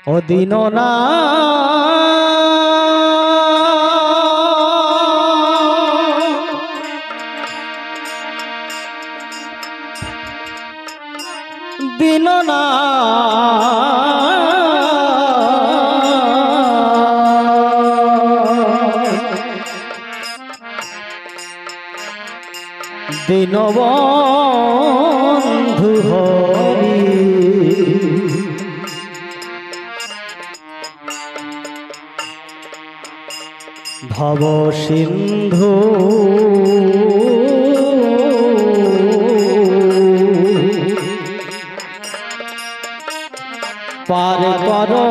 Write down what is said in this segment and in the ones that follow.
ও দীননা দীননা দীনবন্ধু হরি ভব সিন্ধু পার করো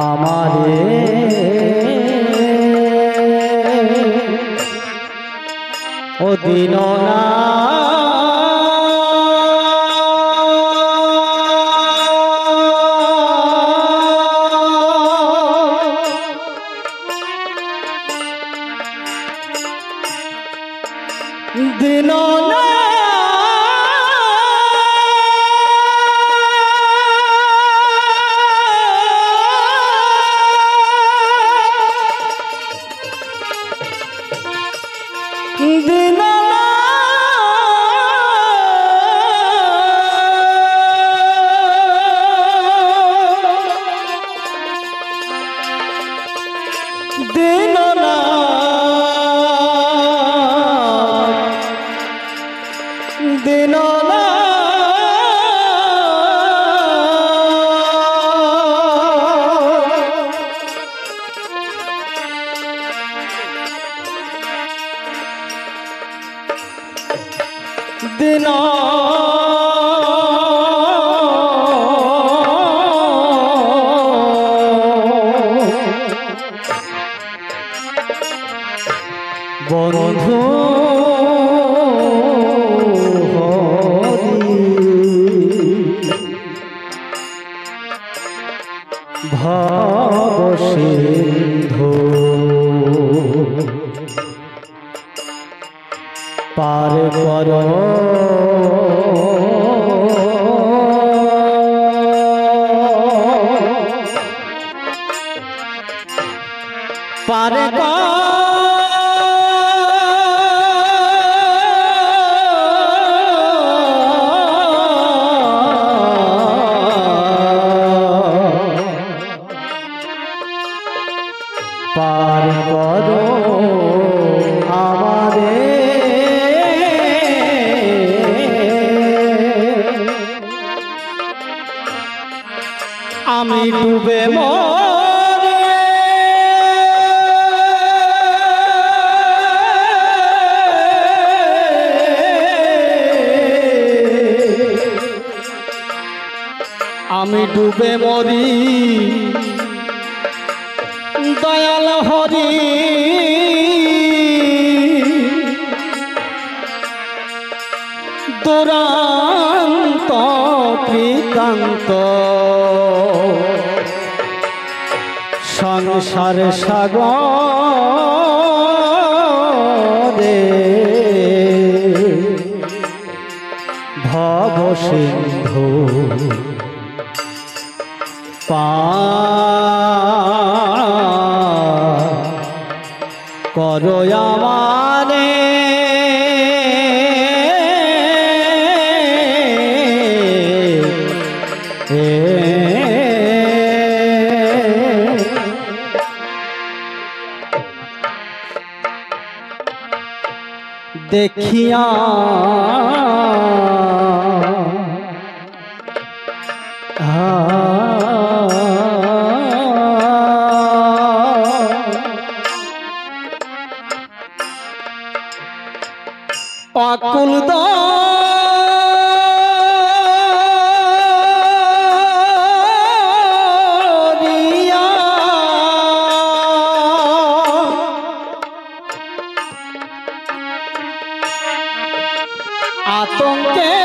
আমারে ও দীননা দীননা দীননা দীননা বন্ধু ভব সিন্ধু পার করো পার পার করো আমারে আমি ডুবে মরে আমি ডুবে মরি দয়াল হরি দুরান্ত কৃতান্ত সংসার সাগরে ভব সিন্ধু করো আমারে দেখিয়া অকুল দরিয়া আতঙ্কে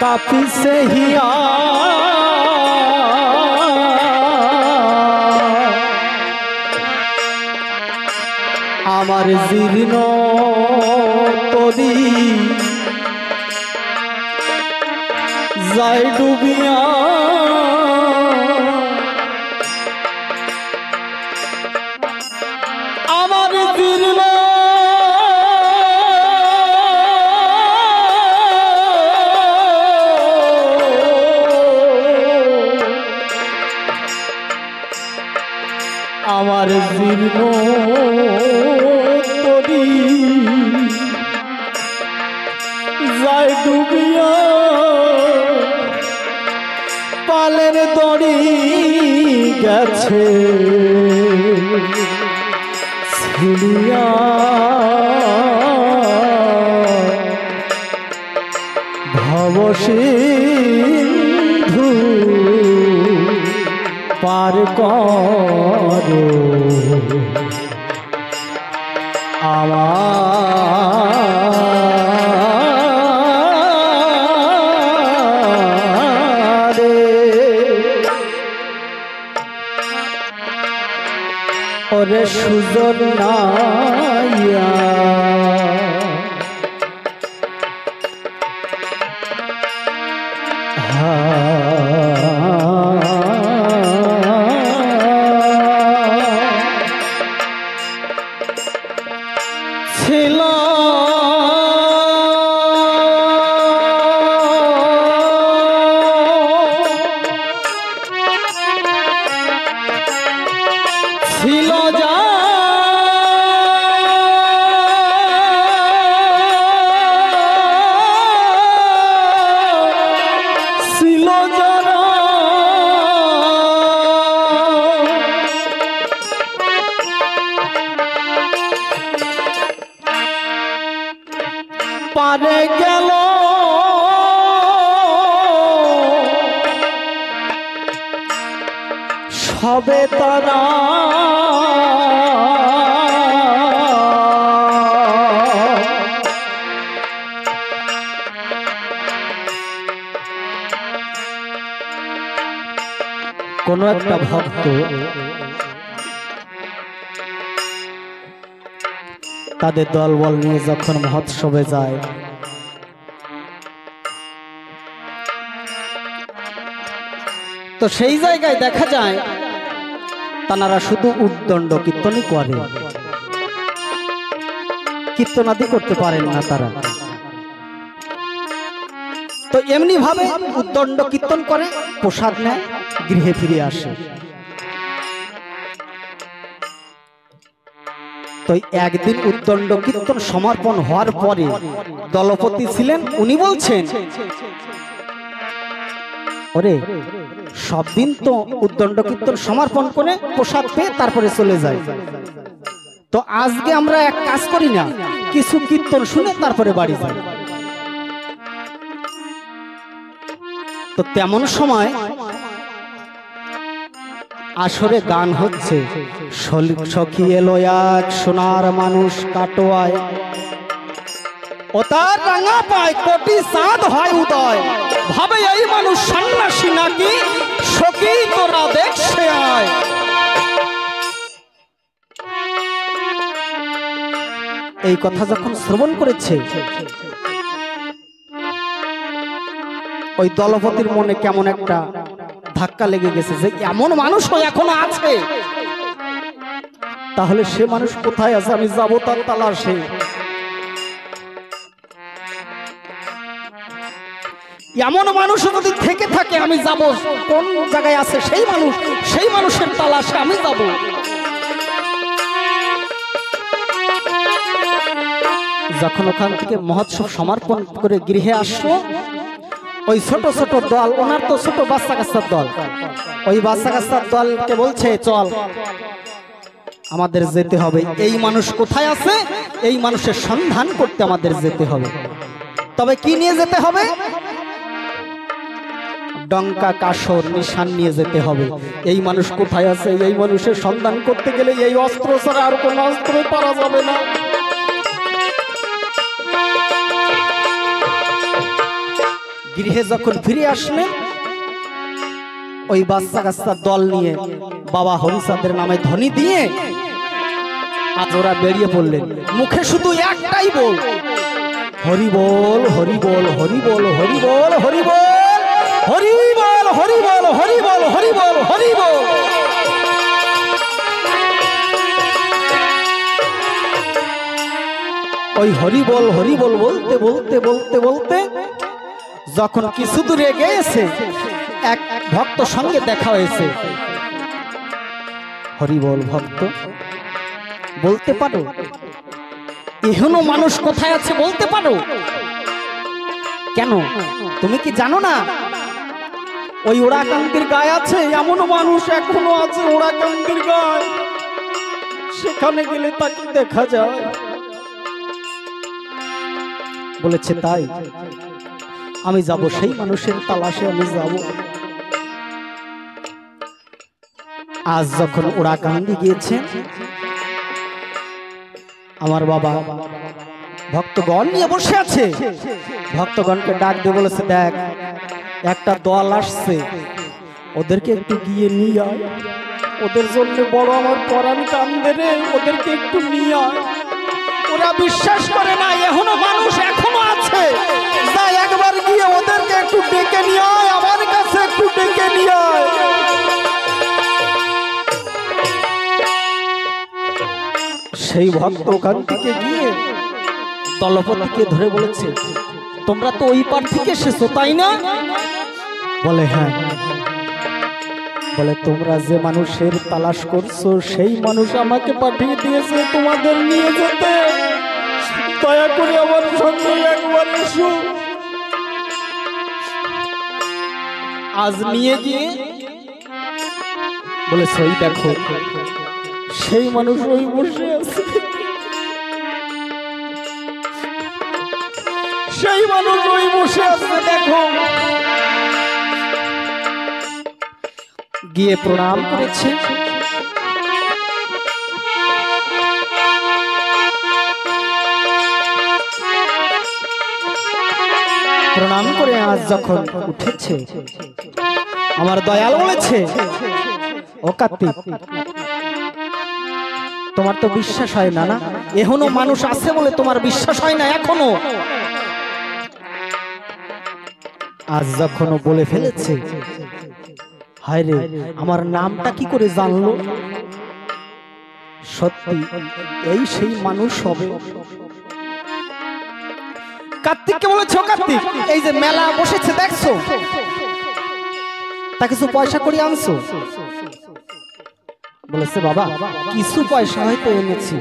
काफी से हिया আমার জীর্ণ তরি যায় ডুবিয়া আমার জীর্ণ আমার জীর্ণ তরি যায় ডুবিয়া পালের দড়ি গেছে ছিড়িয়া ভবসিন্ধু পার করো আমারে ওরে সুজন নাইয়া ছিল ছিল যা ছিল যারা পারে গেল সবে তারা কোন একটা ভক্ত তাদের দলবল নিয়ে যখন মহোৎসবে যায় তো সেই জায়গায় দেখা যায় তারা শুধু উদ্দণ্ড কীর্তনই করে, কীর্তনাদি করতে পারেন না তারা। তো এমনি ভাবে উদ্দণ্ড কীর্তন করে, প্রসাদ নেয়, গৃহে ফিরে আসে। তো একদিন উদ্দণ্ড কীর্তন সমর্পণ হওয়ার পরে দলপতি ছিলেন, উনি বলছেন, ওরে সব দিন তো উদ্দণ্ড কীর্তন সমর্পণ করে প্রসাদ পেয়ে তারপরে চলে যায়, তো আজকে আমরা এক কাজ করি না, কিছু কীর্তন শুনে তারপরে বাড়ি যাই। তো তেমন সময় আসরে গান হচ্ছে, সখী এলো এক সোনার মানুষ কাটোয়ায়, ও তার রাঙা পায় কোটি চাঁদ হয় উদয়, ভাবে এই মানুষ সন্ন্যাসী নাকি, সখী তোরা দেখছে আয়। এই কথা যখন শ্রবণ করেছে ওই দলপতির মনে কেমন একটা ধাক্কা লেগে গেছে যে এমন মানুষও এখনো আছে, তাহলে সে মানুষ কোথায় আছে, আমি যাবো তার তালাশে। এমন মানুষ যদি থেকে থাকে আমি যাব, কোন জায়গায় আছে সেই মানুষ, সেই মানুষের তালাশে আমি যাব। যখন ওখান থেকে মহোৎসব সমর্পণ করে গৃহে আসলো, ওই ছোট ছোট দল, ওনার তো ছোট বাচ্চা কাচ্চার দল, ওই বাচ্চা কাচ্চার দলকে বলছে চল আমাদের যেতে হবে, এই মানুষ কোথায় আছে এই মানুষের সন্ধান করতে আমাদের যেতে হবে। তবে কি নিয়ে যেতে হবে? ডঙ্কা কাসর নিশান নিয়ে যেতে হবে। এই মানুষ কোথায় আছে এই মানুষের সন্ধান করতে গেলে এই অস্ত্র ছাড়া আর কোনো অস্ত্র পারা যাবে না। গৃহে যখন ফিরে আসলেন, ওই বাচ্চা কাচ্চার দল নিয়ে বাবা হরিচাঁদের নামে ধ্বনি দিয়ে আজ ওরা বেরিয়ে পড়লেন, মুখে শুধু একটাই বল, হরি বল হরি বল হরি বল হরি বল হরি বল হরি বল হরি বল হরি বল হরি বল হরি বল। ওই হরি বল বলতে বলতে বলতে বলতে যখন কিছু দূরে গিয়েছে, এক ভক্ত সঙ্গে দেখা হয়েছে। হরি বল ভক্ত, বলতে পারো এখনো মানুষ কোথায় আছে বলতে পারো? কেন তুমি কি জানো না ওই ওড়াকান্দির গায়ে আছে এমন মানুষ এখনো আছে, ওড়াকান্দির গায়ে, সেখানে গেলে তাকে দেখা যায়। বলেছে তাই আমি যাব, সেই মানুষের তালাশে আমি যাব। আজ যখন ওড়াকান্দি গিয়েছে, আমার বাবা ভক্তগণ নিয়ে বসে আছে, ভক্তগণকে ডাক দিয়ে বলেছে, দেখ একটা দল আসছে, ওদেরকে একটু গিয়ে নিয়ে আয়, ওদের জন্য বড় আমার পরাণ কান্দে রে, ওদেরকে একটু নিয়ে আয়। ওরা বিশ্বাস করে না এখনো মানুষ এখনো আছে, যা একবার গিয়ে ওদেরকে একটু ডেকে নিয়ে আয়, আমার কাছে একটু ডেকে নিয়ে আয়। সেই ভক্ত ওখান থেকে গিয়ে দলপতিকে ধরে বলেছে, তোমরা তো ওই পার থেকে এসেছো তাই না? বলে হ্যাঁ। বলে তোমরা যে মানুষের তালাশ করছো সেই মানুষ আমাকে পাঠিয়ে দিয়েছে তোমাদের নিয়ে যেতে, দয়া করে আমার সঙ্গে একবার এসো। আজ নিয়ে গিয়ে বলেছে ওই দেখো সেই মানুষ ওই বসে আছে, সেই মানুষ ওই বসে আছে দেখো। গিয়ে প্রণাম করেছে, প্রণাম করে আজ যখন উঠেছে, আমার দয়াল বলেছে, ও কার্তিক তোমার তো বিশ্বাস হয় না, না এখনো মানুষ আছে বলে তোমার বিশ্বাস হয় না এখনো? আজ যখন বলে ফেলেছে, হায় রে আমার নামটা কি করে জানলো? সত্যি এই সেই মানুষ হবে। কার্তিককে বলেছে, কার্তিক এই যে মেলা বসেছে দেখছো, তা কিছু পয়সা করে আনছো? বলেছে বাবা কিছু পয়সা হয়তো এনেছি,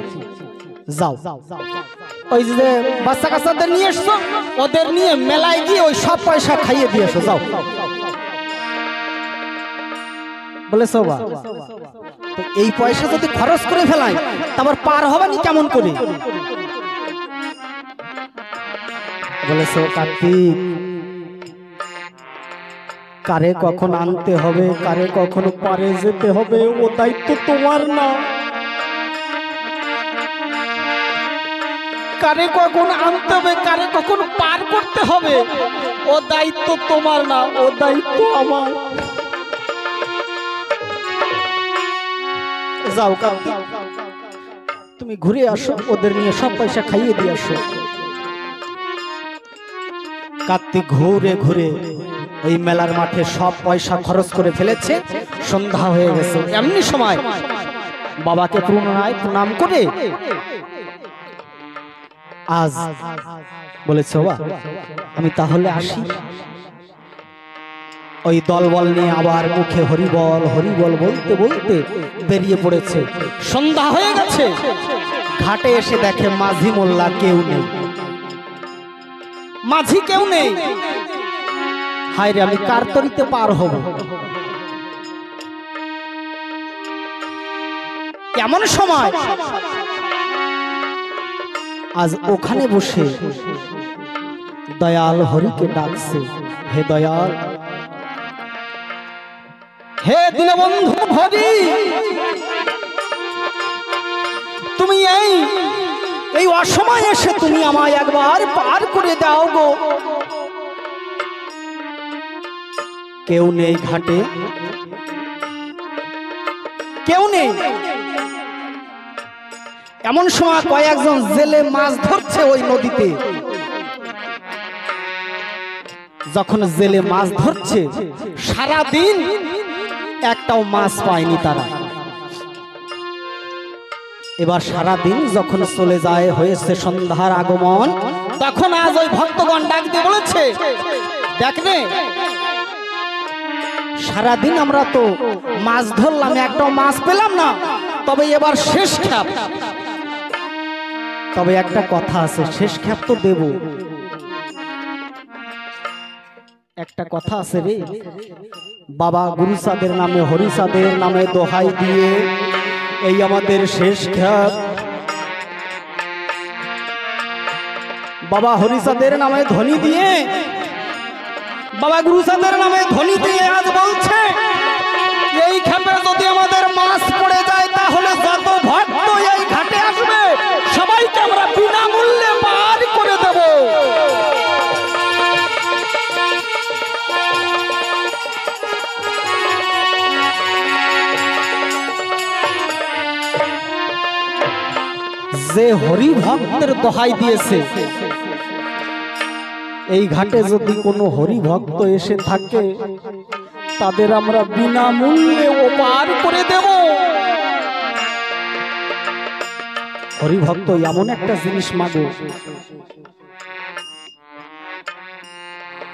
যাও ওই যে বাচ্চা কাচ্চাদের নিয়ে এসছো, ওদের নিয়ে মেলায় গিয়ে ওই সব পয়সা খাইয়ে দিয়ে এসো, যাও। বলেছে বাবা তো এই পয়সা যদি খরচ করে ফেলাই তারপর পার হবানি কেমন করে? বলেছে কার্তিক কারে কখন আনতে হবে, কারে কখন পারে যেতে হবে ও দায়িত্ব তোমার না। কারে কখন আনতে হবে, কারে কখন পার করতে হবে ও দায়িত্ব তোমার না, ও দায়িত্ব আমার। যাও কার্তিক তুমি ঘুরে আসো, ওদের নিয়ে সব পয়সা খাইয়ে দিয়ে আসো। কার্তিক ঘুরে ঘুরে ওই মেলার মাঠে সব পয়সা খরচ করে ফেলেছে, সন্ধ্যা হয়ে গেছে। এমনি সময় বাবাকে প্রণাম করে আজ বলেছে বাবা আমি তাহলে আসি। ওই দলবল নিয়ে আবার মুখে হরিবল বলতে বলতে বেরিয়ে পড়েছে। সন্ধ্যা হয়ে গেছে, ঘাটে এসে দেখে মাঝি মোল্লা কেউ নেই, মাঝি কেউ নেই। হায় রে আমি কার তরিতে পার হব? এমন সময় আজ ওখানে বসে দয়াল হরিকে ডাকছে, হে দয়াল, হে দীনবন্ধু হরি, তুমি এই অসময় এসে তুমি আমায় একবার পার করে দাও গো। কেউ নেই ঘাটে, কেউ নেই। এমন সময় কয়েকজন জেলে মাছ ধরছে ওই নদীতে। যখন জেলে মাছ ধরছে সারা দিন একটাও মাছ পায়নি তারা। এবার সারা দিন যখন চলে যায়, হয়েছে সন্ধ্যার আগমন, তখন আজ ওই ভক্তগণ ডাক দিয়ে বলেছে, দেখনে সারাদিন আমরা তো মাছ ধরলাম, একটাও মাছ পেলাম না, তবে এবার শেষ খ্যাপ। তবে একটা কথা আছে, শেষ খ্যাপ তো দেব। একটা কথা আছে রে, বাবা গুরুচাঁদের নামে হরিচাঁদের নামে দোহাই দিয়ে এই আমাদের শেষ খ্যাপ। বাবা হরিচাঁদের নামে ধ্বনি দিয়ে, বাবা গুরুচাঁদের নামে ধ্বনি দিয়ে আজ বলছে, এই খ্যাপে যদি আমাদের মাছ পড়ে যায় তাহলে যত ভক্ত এই ঘাটে আসবে সবাইকে আমরা বিনামূল্যে পার করে দেব। যে হরি ভক্তের দোহাই দিয়েছে, এই ঘাটে যদি কোনো হরি ভক্ত এসে থাকে তাদের আমরা বিনামূল্যে ওপার করে দেব। হরি ভক্ত এমন একটা জিনিস মাগো,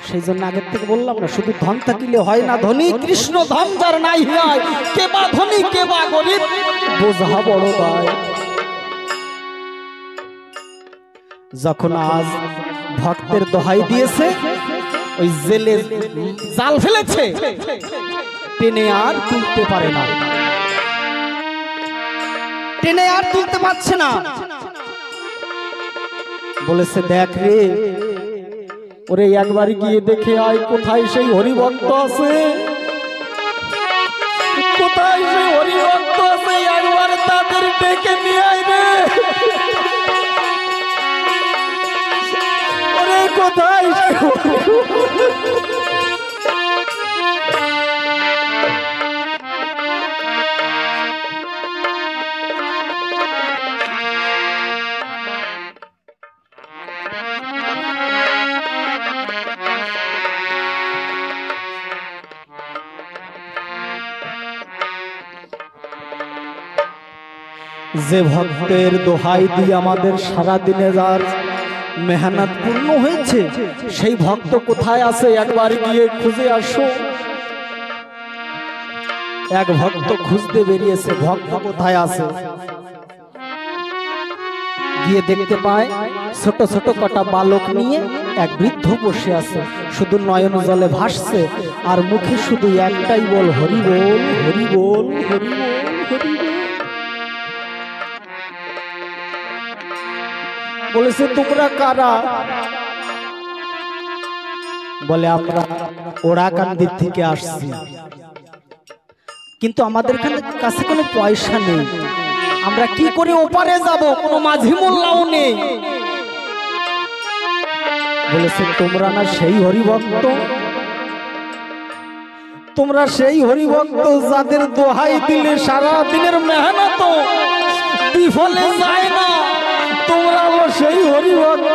সেই জন্য আগের থেকে বললাম না, শুধু ধন থাকিলে হয় না, ধনী কৃষ্ণ ধন যার নাই হয়, কে বা ধনী কে বা গরিব বোঝা বড় দায়। যখন আজ ভক্তের দোহাই দিয়েছে, ওই জেলে জাল ফেলেছে, টেনে আর তুলতে পারে না, টেনে আর তুলতে পারছে না। বলেছে, দেখ রে, ওরে একবার গিয়ে দেখে আয় কোথায় সেই হরিভক্ত আছে, কোথায় সেই হরিভক্ত আছে, একবার তাদের ডেকে নিয়ে আয় রে। কোথায় যে ভক্তের দোহাই দিয়ে আমাদের সারা দিনে যার মেহনত পূর্ণ হয়েছে, সেই ভক্ত কোথায় আছে একবার গিয়ে খুঁজে আসো। এক ভক্ত খুঁজতে বেরিয়েছে, ভক্ত কোথায় আছে গিয়ে দেখতে পায় ছোট ছোট কটা বালক নিয়ে এক বৃদ্ধ বসে আছে, শুধু নয়ন জলে ভাসছে আর মুখে শুধু একটাই বল, হরি বল হরি বল হরি বল হরি বল। বলেছে, তোমরা কারা? বলে, আমরা ওড়াকান্দির থেকে আসছি, কিন্তু আমাদের কাছে কোনো পয়সা নেই, আমরা কি করে ওপারে যাব, কোনো মাঝি মোল্লাও নেই। বলেছে, তোমরা না সেই হরিভক্ত, তোমরা সেই হরিভক্ত যাদের দোহাই দিলে সারা দিনের মেহনত বিফলে যায় না, তোমরা হলো সেই হরিভক্ত।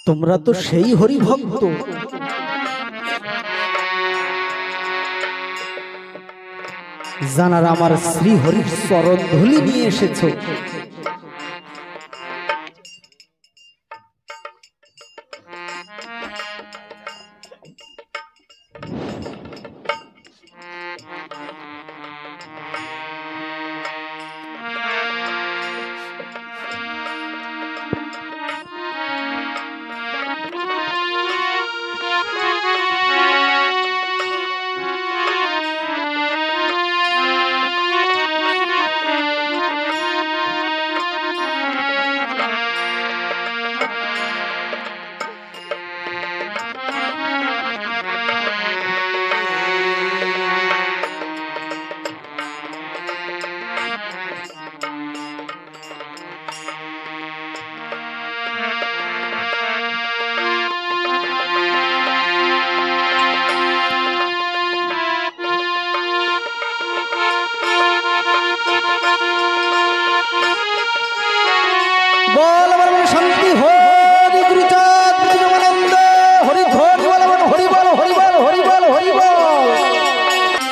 তোমরা তো সেই হরি ভক্ত, জানার আমার শ্রী হরির চরণ ধুলি নিয়ে এসেছো।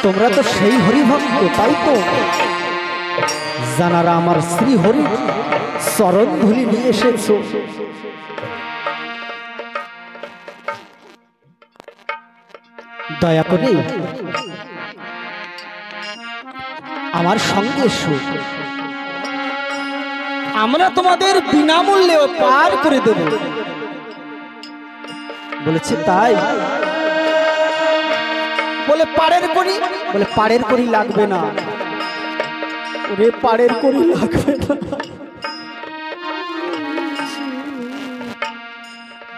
তোমরা তো সেই হরি ভক্ত, তাই তো জানারা আমার শ্রী হরি চরণ ধুলি নিয়ে এসেছো। দয়া করে আমার সঙ্গে এসো, আমরা তোমাদের বিনামূল্যে পার করে দেব। বলেছে তাই? বলে পাড়ের করি, বলে পাড়ের করি লাগবে না। ওরে পাড়ের করি লাগবে না,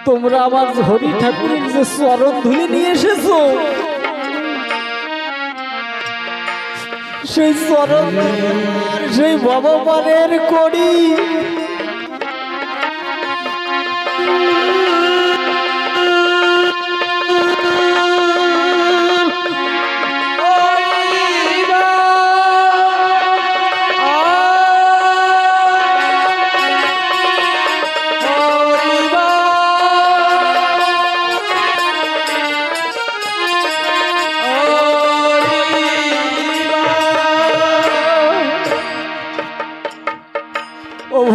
তোমরা আমার হরি ঠাকুরের যে চরণ ধুলি নিয়ে এসেছো, সেই চরণ সেই ভগবানের করি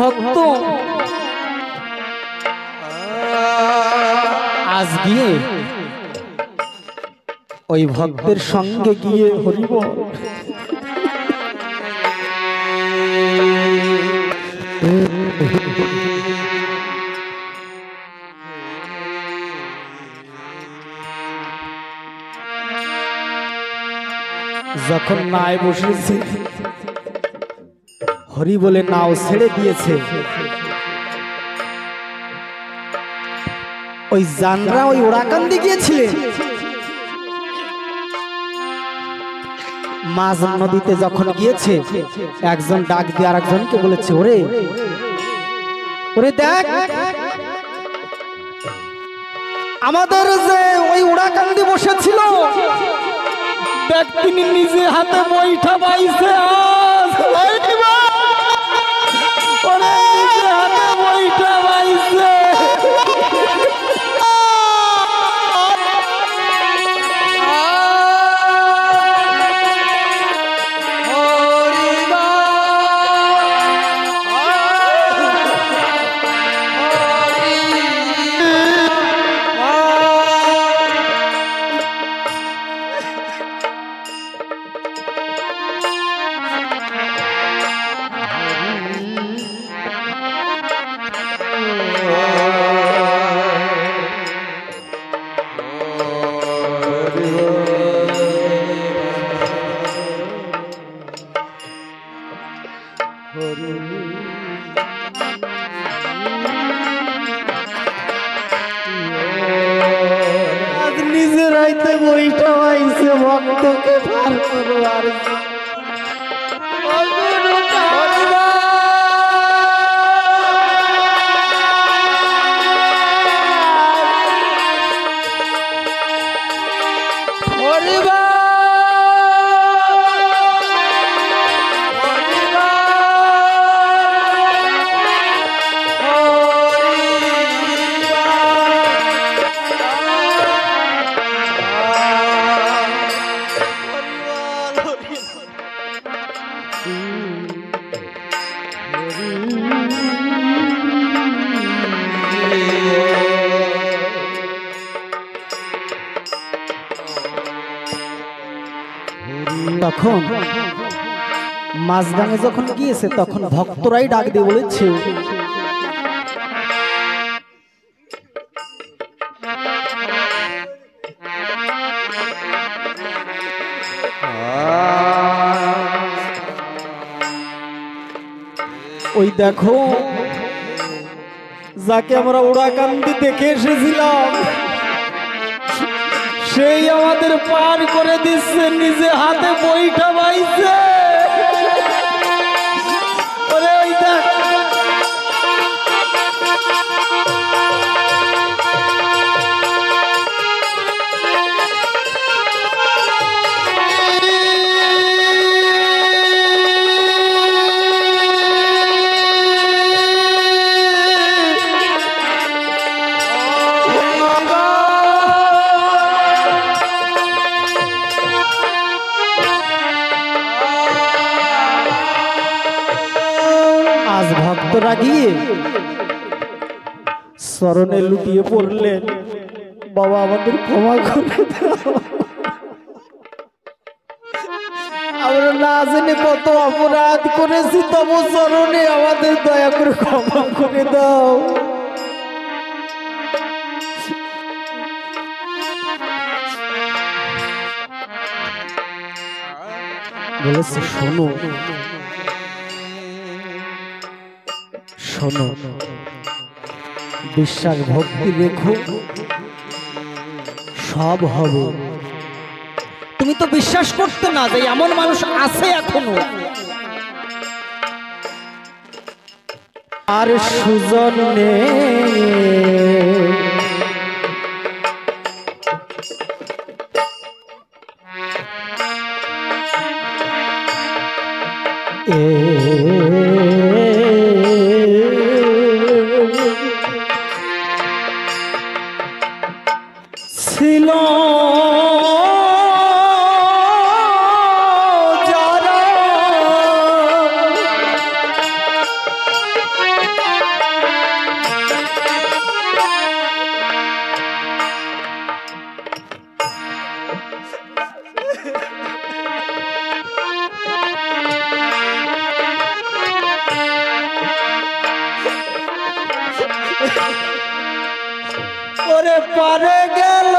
ভক্ত আজ গিয়ে ওই ভক্তের সঙ্গে গিয়ে হরিবল যখন নায় বসেছে, হরি বলে নাও ছেড়ে দিয়েছে, ওই জানরা ওই ওড়াকান্দি গিয়েছিলেন। মাঝ নদীতে যখন গিয়েছে, একজন ডাক দিয়ে আর একজনকে বলেছে, ওরে ওরে দেখ, আমাদের যে ওই ওড়াকান্দি বসেছিল, দেখ তিনি নিজে হাতে বৈঠা পাইছে। বইটা আইছে ভক্তকে পার করবার তখন মাঝগাঙে যখন গিয়েছে তখন ভক্তরাই ডাক দিয়ে বলেছে ওই দেখো যাকে আমরা ওড়াকান্দি দেখে এসেছিলাম সেই আমাদের পার করে দিচ্ছে নিজে হাতে বইটা বাইছে আজ ভক্তরা গিয়ে চরণে লুটিয়ে পড়লেন বাবা আমাদের ক্ষমা করে দাও আমরা না জেনে কত অপরাধ করেছি তবু চরণে আমাদের দয়া করে ক্ষমা করে দাও বলেছে শোনো শোনো বিশ্বাস ভক্তি রেখো সব হবে তুমি তো বিশ্বাস করতে না যে এমন মানুষ আছে এখনো আর সুজন ছিল যারা ওরে পারে গেল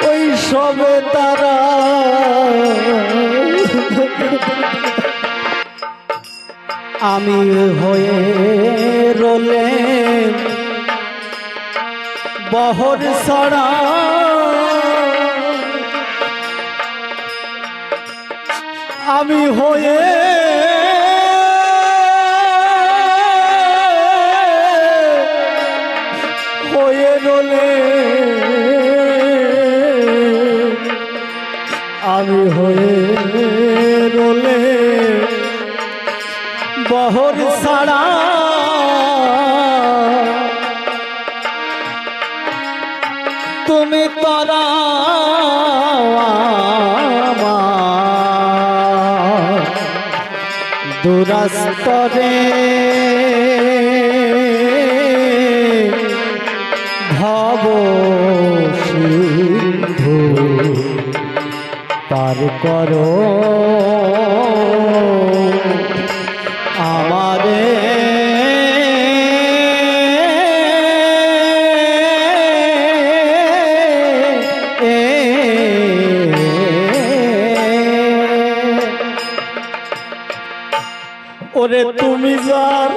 ওই সবে তারা আমি হয়ে রোলে বহর ছড়া আমি হয়ে রোলে আমি হয়ে রোলে বহর ছাড়া তুমি তারা দুরাস্তরে ভব সিন্ধু পার করো আমারে ওরে তুমি যার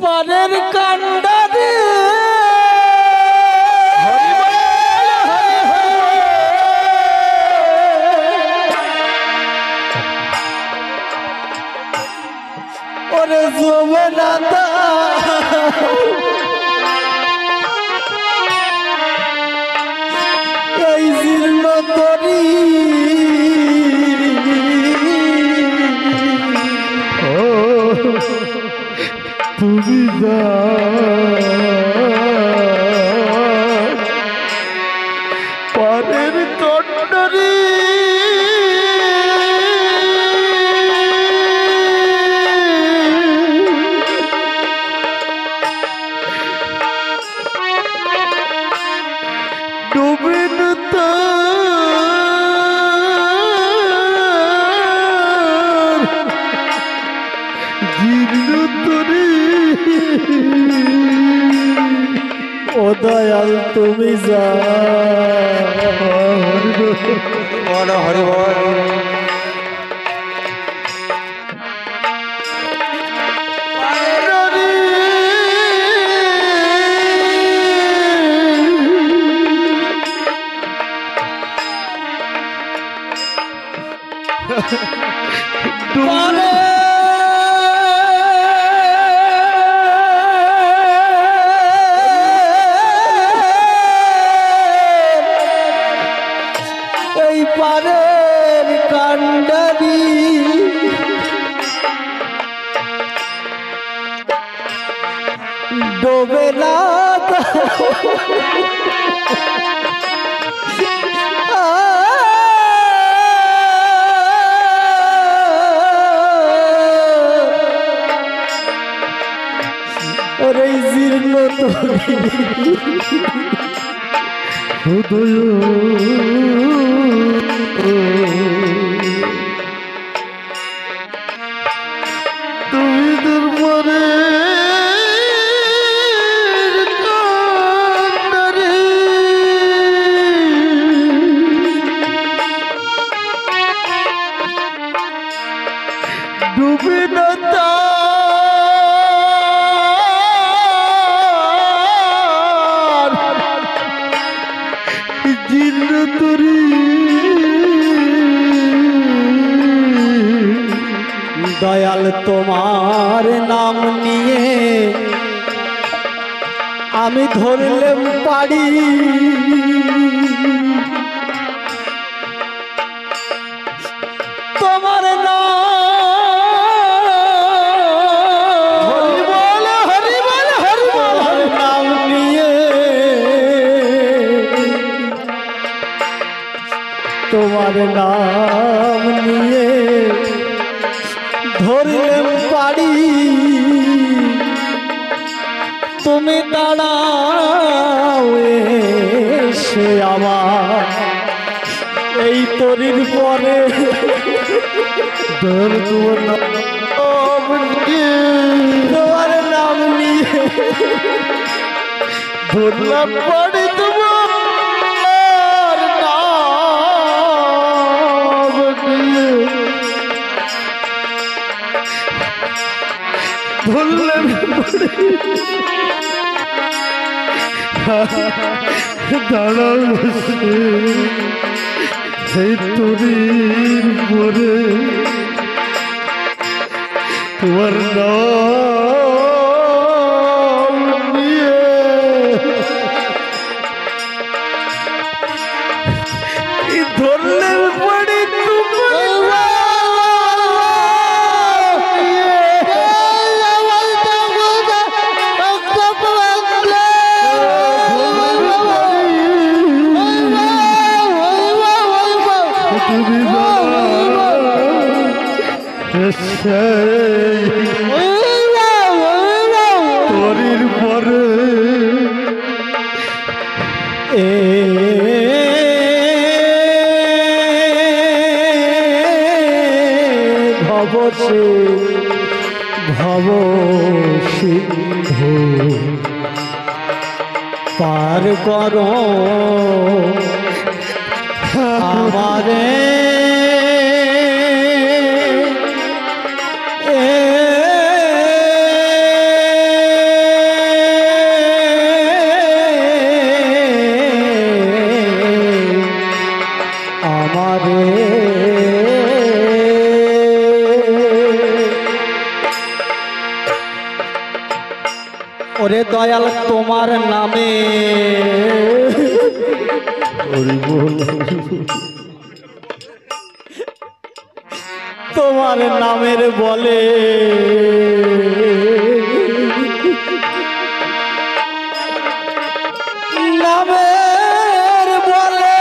পারের কান্ডারে ওরে যমুনা এই জীর্ণ তরি তুমি পারের কন্ডারে ও দয়াল তুমি যা হরি বল এই পারের কান্ডারি ডোবে না ওরে জীর্ণ হৃদয় তুমি দরবারে ডুবে না জীর্ণ তরি দয়াল তোমার নাম নিয়ে আমি ধরলে পারি তোমার নাম নিয়ে তোমার নাম নিয়ে ধরলে পারি তুমি দাঁড়াও এসে আমার এই তরির পরে তোমার নাম নিয়ে ধরলাম পড়ে তোমার নাম নিয়ে ধরলেন দাঁড়াও সেই তরির পরে তোমার নাম নিয়ে ধরলেন পড়ে তরির পরে ভব সিন্ধু পার কর আমারে আমারে ওরে দয়াল তোমার নামে তোমার নামের বলে নামের বলে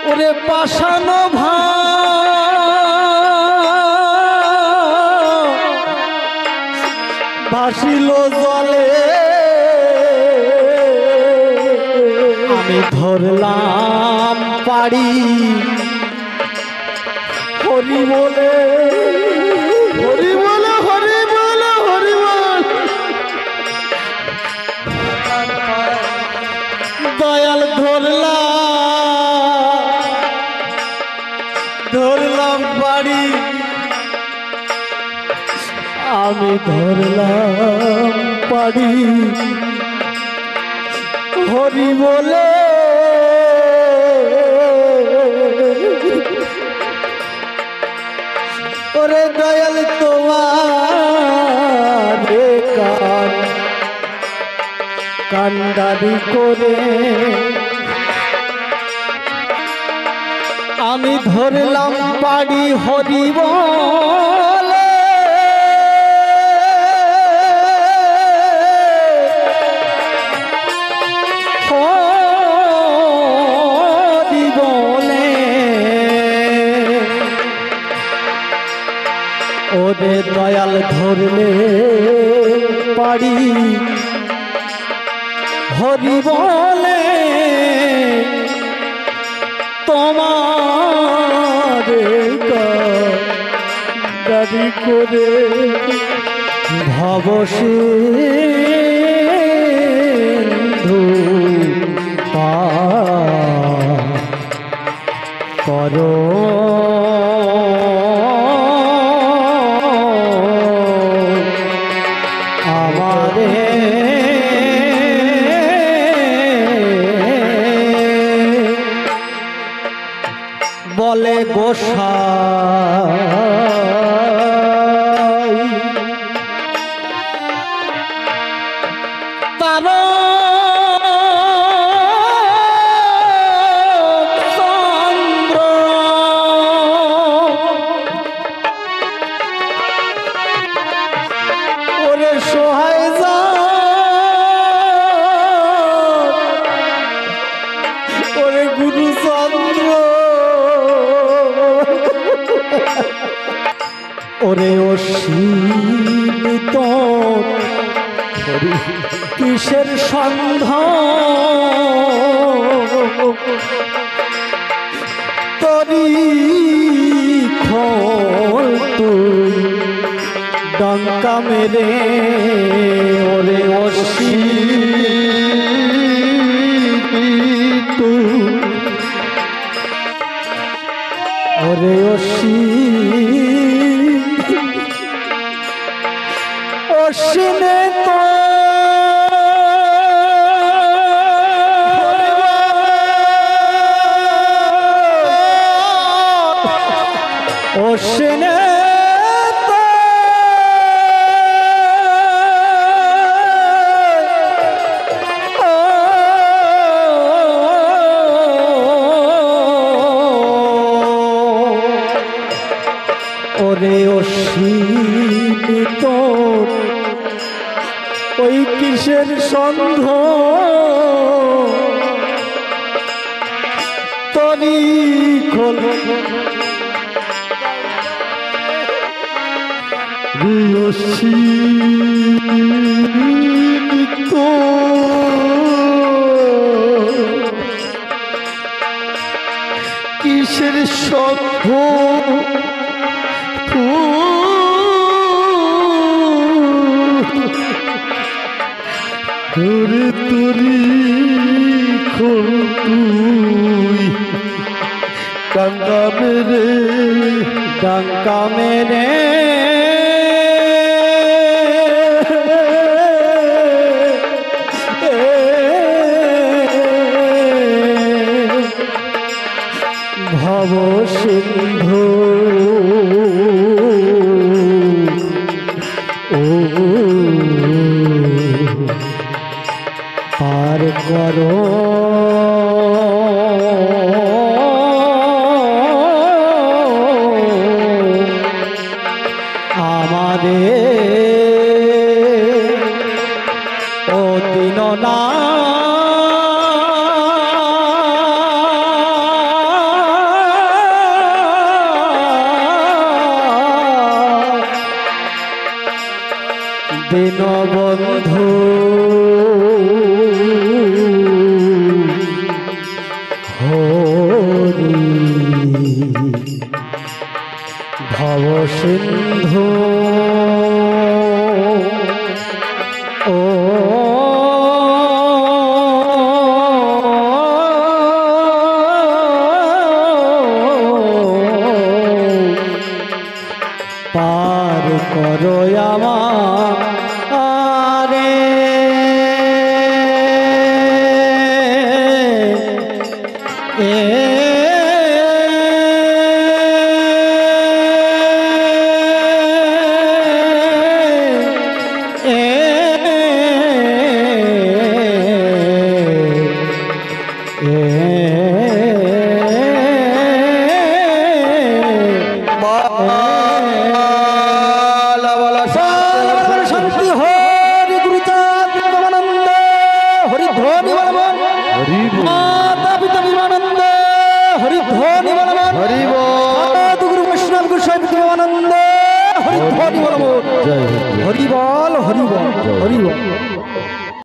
ওরে পাষানো ভাসিল জলে আমি ধরলাম পাড়ি হরি বলে হরি বলে হরি বলে হরি বল দয়াল ধরলাম পাড়ি আমি ধরলাম পাড়ি হরি বলে ওরে দয়াল তোমার কান্ডারি করে আমি ধরলাম পাড়ি হরি বলে ওরে দয়াল ধরলে পাড়ি হরি বলে তোমার গাড়ি করে ভবসিন্ধু পার করো বলে গোসাই তার চন্দ্র ওরে সোহাই যা ওরে গুরু চন্দ্র ওরে অসীমিত কিসের সন্ধান তরি খোল তুই ডঙ্কা মেরে ওরে অসীমিত ওরে অসীনে তো অসীনে ওরে অসীমিত ওই কিসের সন্ধ তরি খোল অসীমিত কিসের সন্ধ তোরে তোরি খোল তুই ডাঙ্কা মেরে পার করো আমাদের ও দীননা দীনবন্ধু হরি ভব সিন্ধু ও পার করো আমারে শান্তি হরি গুরুচাঁদ বিবেকানন্দ হরি ধ্বনি বলবন হরি বল মাতা পিতা বিবেকানন্দ হরি ধ্বনি বলবন হরি বল সাধু গুরু বৈষ্ণব গোসাই বিবেকানন্দ হরি ধ্বনি বলবন জয় হরি বল হরি বল হরি বল